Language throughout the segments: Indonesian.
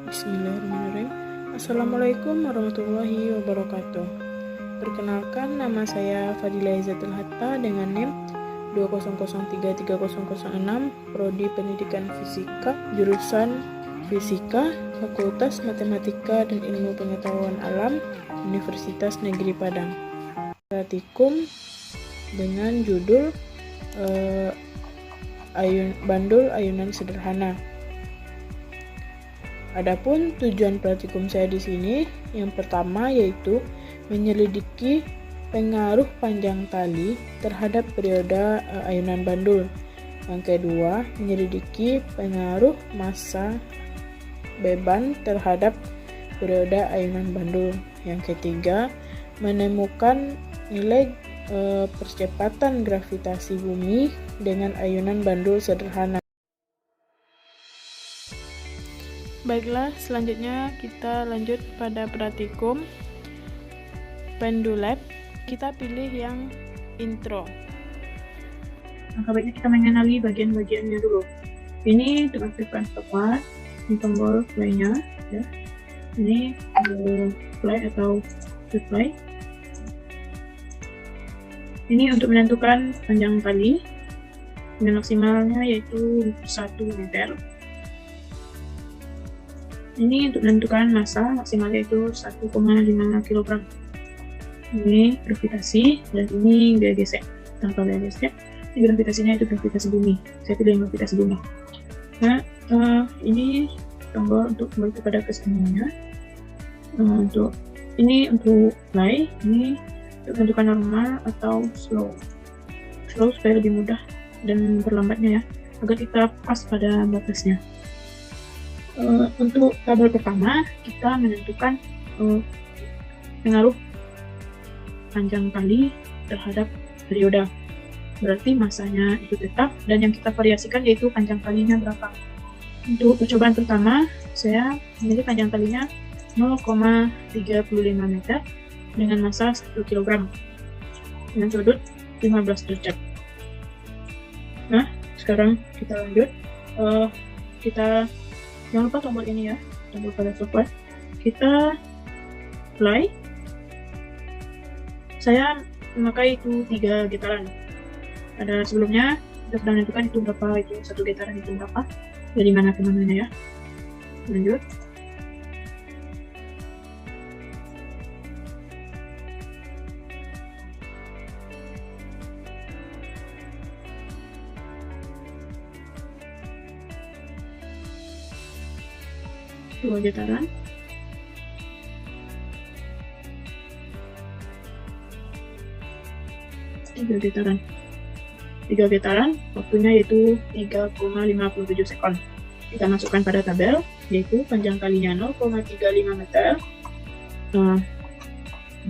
Bismillahirrahmanirrahim. Assalamualaikum warahmatullahi wabarakatuh. Perkenalkan, nama saya Fadila Izzatul Hatta dengan NIM 2003306, Prodi Pendidikan Fisika, jurusan Fisika, Fakultas Matematika dan Ilmu Pengetahuan Alam, Universitas Negeri Padang. Praktikum dengan judul Bandul Ayunan Sederhana. Adapun tujuan praktikum saya di sini, yang pertama yaitu menyelidiki pengaruh panjang tali terhadap periode ayunan bandul. Yang kedua, menyelidiki pengaruh massa beban terhadap periode ayunan bandul. Yang ketiga, menemukan nilai percepatan gravitasi bumi dengan ayunan bandul sederhana. Baiklah, selanjutnya kita lanjut pada praktikum Pendulab. Kita pilih yang intro. Maka baiknya kita mengenali bagian-bagiannya dulu. Ini untuk aktifkan stopwatch, ini tombol play-nya, ya. Ini play atau replay. Ini untuk menentukan panjang tali dengan maksimalnya yaitu 1 meter. Ini untuk menentukan massa maksimalnya itu 1,5 kg. Ini gravitasi dan ini gaya gesek. Tanpa gaya gesek, ini gravitasinya itu gravitasi bumi. Saya pilih gravitasi bumi. Nah, ini tombol untuk kembali kepada kesemuanya. Untuk play, ini untuk menentukan normal atau slow. Slow supaya lebih mudah dan berlambatnya ya, agar kita pas pada batasnya. Untuk tabel pertama, kita menentukan pengaruh panjang tali terhadap periode. Berarti masanya itu tetap, dan yang kita variasikan yaitu panjang talinya berapa. Untuk percobaan pertama, saya memilih panjang talinya 0,35 meter dengan massa 1 kg dengan sudut 15 derajat. Nah, sekarang kita lanjut. Jangan lupa tombol ini ya, tombol pada software. Kita play. Saya memakai itu 3 getaran. Pada sebelumnya kita sudah menentukan itu berapa, itu 1 getaran itu berapa, dari mana ke mana ya. Lanjut. Dua getaran. Tiga getaran, waktunya yaitu 3,57 sekon. Kita masukkan pada tabel, yaitu panjang talinya 0,35 meter.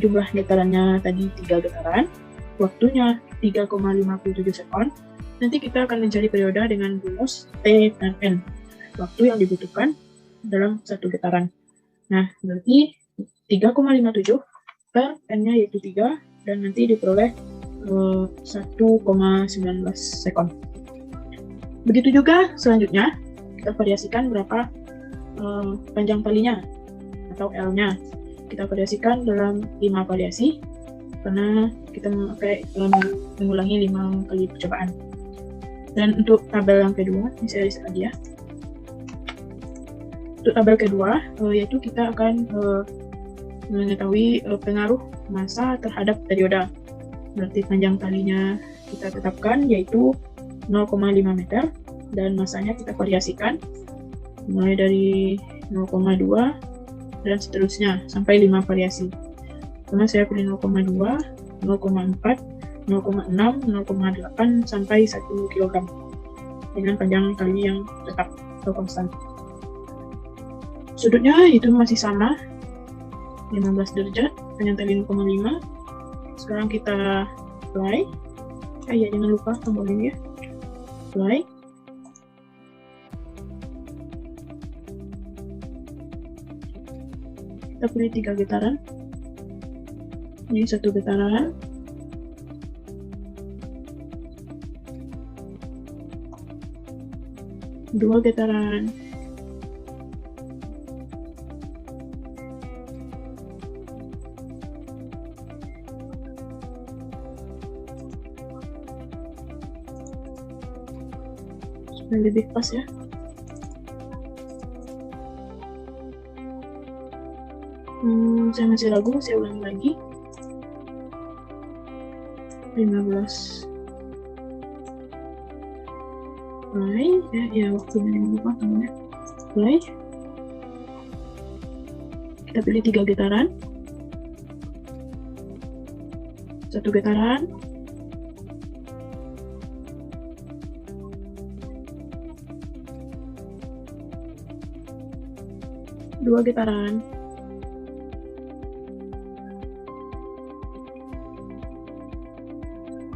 Jumlah getarannya tadi 3 getaran, waktunya 3,57 sekon. Nanti kita akan mencari periode dengan rumus T dan N. Waktu yang dibutuhkan dalam 1 getaran. Nah, berarti 3,57 per N-nya yaitu 3, dan nanti diperoleh 1,19 sekon. Begitu juga selanjutnya, kita variasikan berapa panjang talinya atau L-nya. Kita variasikan dalam 5 variasi, karena kita mengulangi 5 kali percobaan. Dan untuk tabel yang kedua, ini saya riset lagi ya. Untuk tabel kedua, yaitu kita akan mengetahui pengaruh massa terhadap periode. Berarti panjang talinya kita tetapkan yaitu 0,5 meter, dan massanya kita variasikan mulai dari 0,2 dan seterusnya sampai 5 variasi. Karena saya pilih 0,2, 0,4, 0,6, 0,8 sampai 1 kg dengan panjang tali yang tetap atau konstan. Sudutnya itu masih sama, 15 derajat, panjang tali 0,5. Sekarang kita play. Jangan lupa tombol ini ya. Play. Kita pilih 3 getaran. Ini 1 getaran. 2 getaran. dan lebih pas ya. Saya masih ragu, saya ulangi lagi. 15 play ya waktunya lupa namanya. Play, kita pilih 3 getaran, 1 getaran, 2 getaran,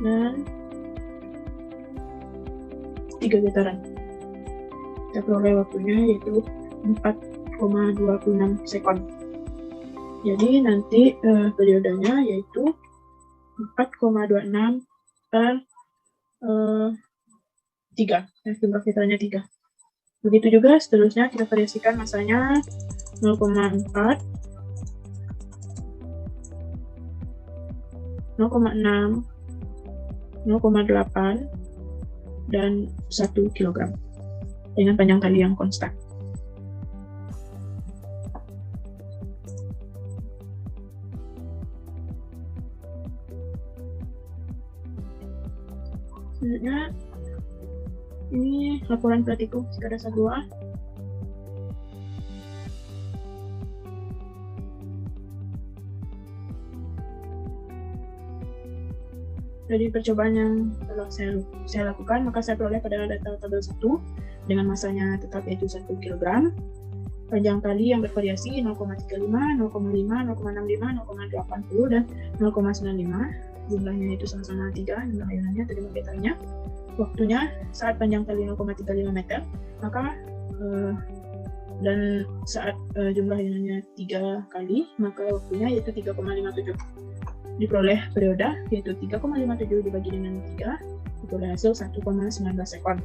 dan 3 getaran. Kita peroleh waktunya yaitu 4,26 sekon. Jadi nanti periodenya yaitu 4,26 per 3, jumlah getarannya 3. Begitu juga seterusnya kita variasikan masanya 0,4, 0,6, 0,8, dan 1 kg dengan panjang tali yang konstan. Selanjutnya ini laporan praktikum jika dasar 2. Dari percobaan yang telah saya lakukan, maka saya peroleh pada data tabel 1 dengan masanya tetap yaitu 1 kg, panjang tali yang bervariasi 0,35, 0,5, 0,65, 0,80, dan 0,95. Jumlahnya itu sama-sama 3, jumlah ayunannya, terima getarnya. Waktunya saat panjang tali 0,35 meter, maka dan saat jumlah ayunannya 3 kali, maka waktunya yaitu 3,57. Diperoleh periode yaitu 3,57 dibagi dengan 3, diperoleh hasil 1,19 sekon.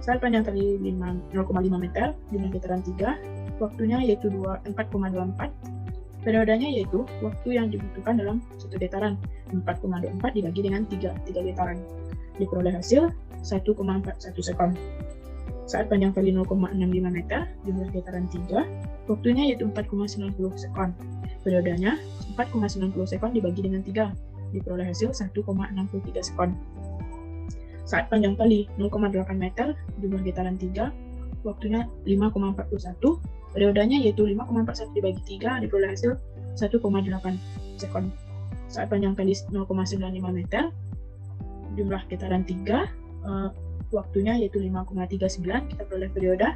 Saat panjang tali 0,5 meter, jumlah getaran 3, waktunya yaitu 4,24. Periodenya yaitu waktu yang dibutuhkan dalam satu getaran, 4,24 dibagi dengan 3 getaran. Diperoleh hasil 1,41 sekon. Saat panjang tali 0,65 meter, jumlah getaran 3, waktunya yaitu 4,90 sekon. Periodenya 4,90 sekon dibagi dengan 3, diperoleh hasil 1,63 sekon. Saat panjang tali 0,8 meter, jumlah getaran 3, waktunya 5,41, periodenya yaitu 5,41 dibagi 3, diperoleh hasil 1,8 sekon. Saat panjang tali 0,95 meter, jumlah getaran 3, waktunya yaitu 5,39, kita peroleh periode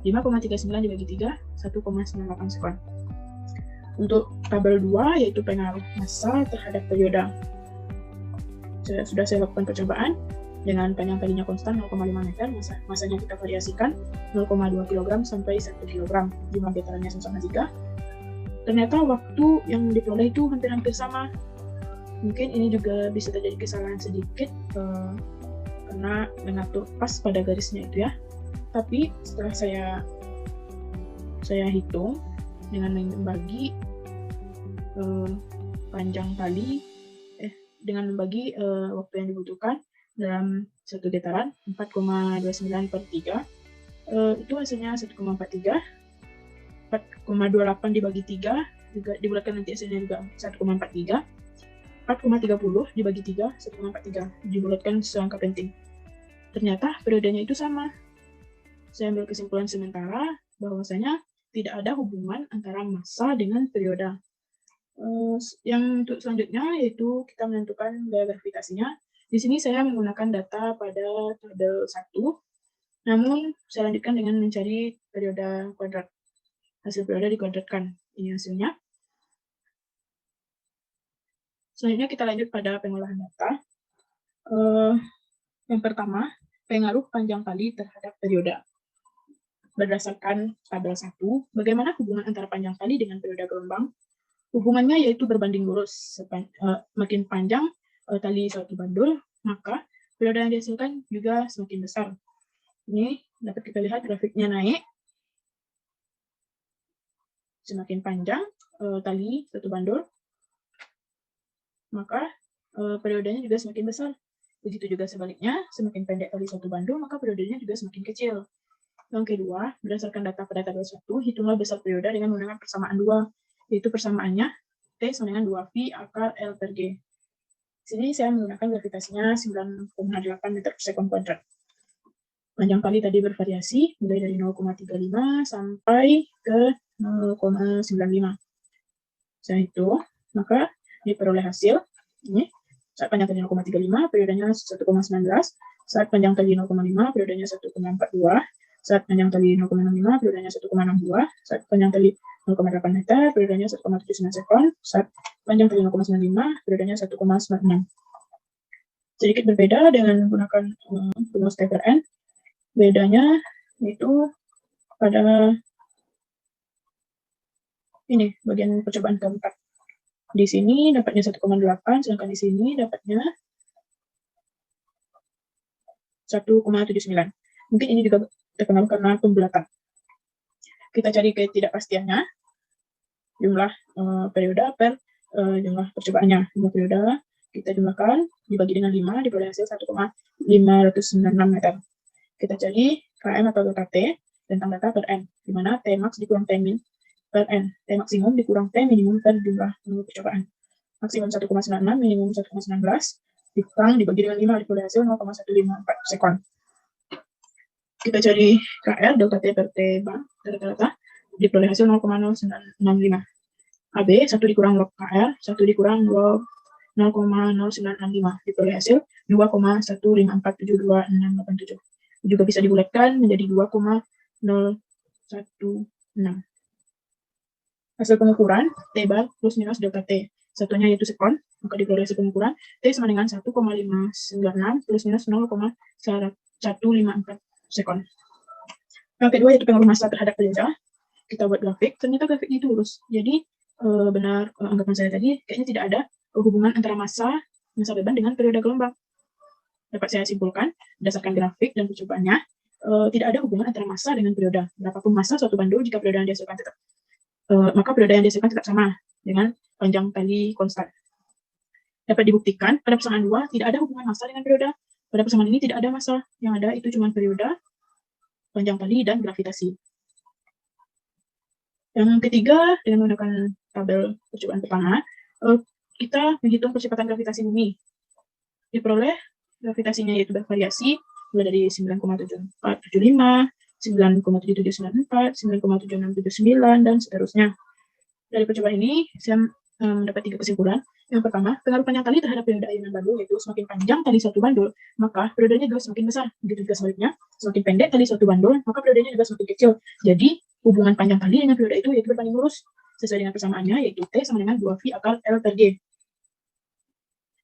5,39 dibagi 3, 1,98 sekon. Untuk tabel 2 yaitu pengaruh massa terhadap periode. Sudah saya lakukan percobaan dengan panjang talinya konstan 0,5 meter, masanya kita variasikan 0,2 kg sampai 1 kg, jumlah getarannya sama-sama 3. Ternyata waktu yang diperoleh itu hampir-hampir sama. Mungkin ini juga bisa terjadi kesalahan sedikit karena mengatur pas pada garisnya itu ya. Tapi setelah saya hitung dengan membagi panjang tali dengan membagi waktu yang dibutuhkan dalam satu getaran 4,29 per 3, itu hasilnya 1,43. 4,28 dibagi 3 juga dibulatkan, nanti hasilnya juga 1,43. 4,30 dibagi 3, 1,43 dibulatkan sesuai angka penting. Ternyata periodenya itu sama. Saya ambil kesimpulan sementara bahwasanya tidak ada hubungan antara massa dengan periode. Yang untuk selanjutnya yaitu kita menentukan gaya gravitasinya. Di sini saya menggunakan data pada tabel 1, namun saya lanjutkan dengan mencari periode kuadrat. Hasil periode dikuadratkan. Ini hasilnya. Selanjutnya kita lanjut pada pengolahan data. Yang pertama, pengaruh panjang tali terhadap periode. Berdasarkan tabel 1, bagaimana hubungan antara panjang tali dengan periode gelombang? Hubungannya yaitu berbanding lurus. Makin panjang tali suatu bandul, maka periode yang dihasilkan juga semakin besar. Ini dapat kita lihat grafiknya naik. Semakin panjang tali suatu bandul, maka periodenya juga semakin besar. Begitu juga sebaliknya, semakin pendek tali satu bandul, maka periodenya juga semakin kecil. Yang kedua, berdasarkan data pada tabel 1, hitunglah besar periode dengan menggunakan persamaan 2, yaitu persamaannya T sama dengan 2V akar L per G. Di sini saya menggunakan gravitasinya 9,8 meter per sekon kuadrat. Panjang tali tadi bervariasi, mulai dari 0,35 sampai ke 0,95. Saya hitung, maka diperoleh hasil, ini, saat panjang tali 0,35, periodenya 1,19, saat panjang tali 0,5, periodenya 1,42, saat panjang tali 0,65, periodenya 1,62, saat panjang tali 0,8 meter, periodenya 1,79 sekon, saat panjang tali 0,95, periodenya 1,96. Sedikit berbeda dengan menggunakan rumus T per N. Bedanya itu pada ini, bagian percobaan keempat. Di sini dapatnya 1,8, sedangkan di sini dapatnya 1,79. Mungkin ini juga terpengaruh karena pembulatan. Kita cari ketidakpastiannya, jumlah periode per jumlah percobaannya. Jumlah periode kita jumlahkan, dibagi dengan 5, diperoleh hasil 1,596 meter. Kita cari KM atau delta T tentang data per N, di mana T max dikurang T min per N. T maksimum dikurang T minimum per jumlah percobaan. Maksimum 1,96, minimum 1,19, dikurang dibagi dengan 5, diperoleh hasil 0,154 sekon. Kita cari KR, delta T per T bar, rata-rata, diperoleh hasil 0,0965. AB, 1 dikurang log KR, 1 dikurang log 0,0965, diperoleh hasil 2,15472,687. Juga bisa dibulatkan menjadi 2,016. Hasil pengukuran T bar plus minus delta T. Satunya yaitu sekon, maka diperoleh hasil pengukuran T sama dengan 1,596 plus minus 0,154 sekon. Yang kedua yaitu pengaruh massa terhadap periode. Kita buat grafik, ternyata grafiknya itu lurus. Jadi benar anggapan saya tadi, kayaknya tidak ada hubungan antara massa beban dengan periode gelombang. Dapat saya simpulkan, berdasarkan grafik dan percobaannya, tidak ada hubungan antara massa dengan periode. Berapapun massa suatu bandul, jika periode yang dihasilkan tetap, maka periode yang dihasilkan tetap sama dengan panjang tali konstan. Dapat dibuktikan, pada persamaan 2 tidak ada hubungan massa dengan periode. Pada persamaan ini tidak ada massa, yang ada itu cuma periode, panjang tali, dan gravitasi. Yang ketiga, dengan menggunakan tabel percobaan pertama, kita menghitung percepatan gravitasi bumi. Diperoleh gravitasinya yaitu bervariasi mulai dari 9,7475, 9,7794, 9,7679, dan seterusnya. Dari percobaan ini, saya mendapat 3 kesimpulan. Yang pertama, pengaruh panjang tali terhadap periode ayunan bandul, yaitu semakin panjang tali suatu bandul, maka periodenya juga semakin besar. Begitu juga sebaliknya, semakin pendek tali suatu bandul, maka periodenya juga semakin kecil. Jadi, hubungan panjang tali dengan periode itu yaitu berbanding lurus, sesuai dengan persamaannya, yaitu T sama dengan 2V akar L per G.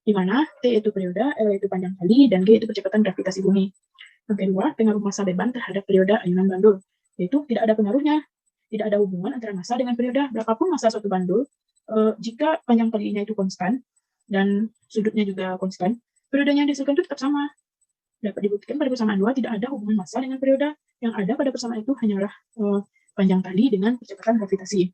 Di mana T itu periode, L itu panjang tali, dan G itu percepatan gravitasi bumi. Yang kedua, pengaruh massa beban terhadap periode ayunan bandul, yaitu tidak ada pengaruhnya. Tidak ada hubungan antara massa dengan periode. Berapapun massa suatu bandul, jika panjang talinya itu konstan, dan sudutnya juga konstan, periodenya yang dihasilkan itu tetap sama. Dapat dibuktikan pada persamaan 2 tidak ada hubungan massa dengan periode. Yang ada pada persamaan itu hanyalah panjang tali dengan percepatan gravitasi.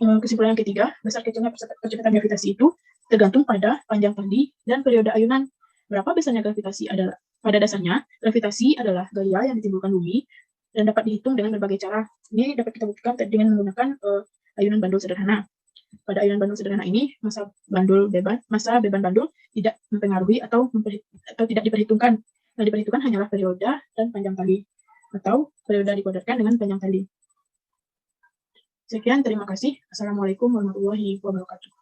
Kesimpulan yang ketiga, besar kecilnya percepatan gravitasi itu tergantung pada panjang tali dan periode ayunan. Berapa besarnya gravitasi adalah, pada dasarnya, gravitasi adalah gaya yang ditimbulkan bumi dan dapat dihitung dengan berbagai cara. Ini dapat kita buktikan dengan menggunakan ayunan bandul sederhana. Pada ayunan bandul sederhana ini, massa beban bandul tidak mempengaruhi atau tidak diperhitungkan. Yang diperhitungkan hanyalah periode dan panjang tali, atau periode dikuadratkan dengan panjang tali. Sekian, terima kasih. Assalamualaikum warahmatullahi wabarakatuh.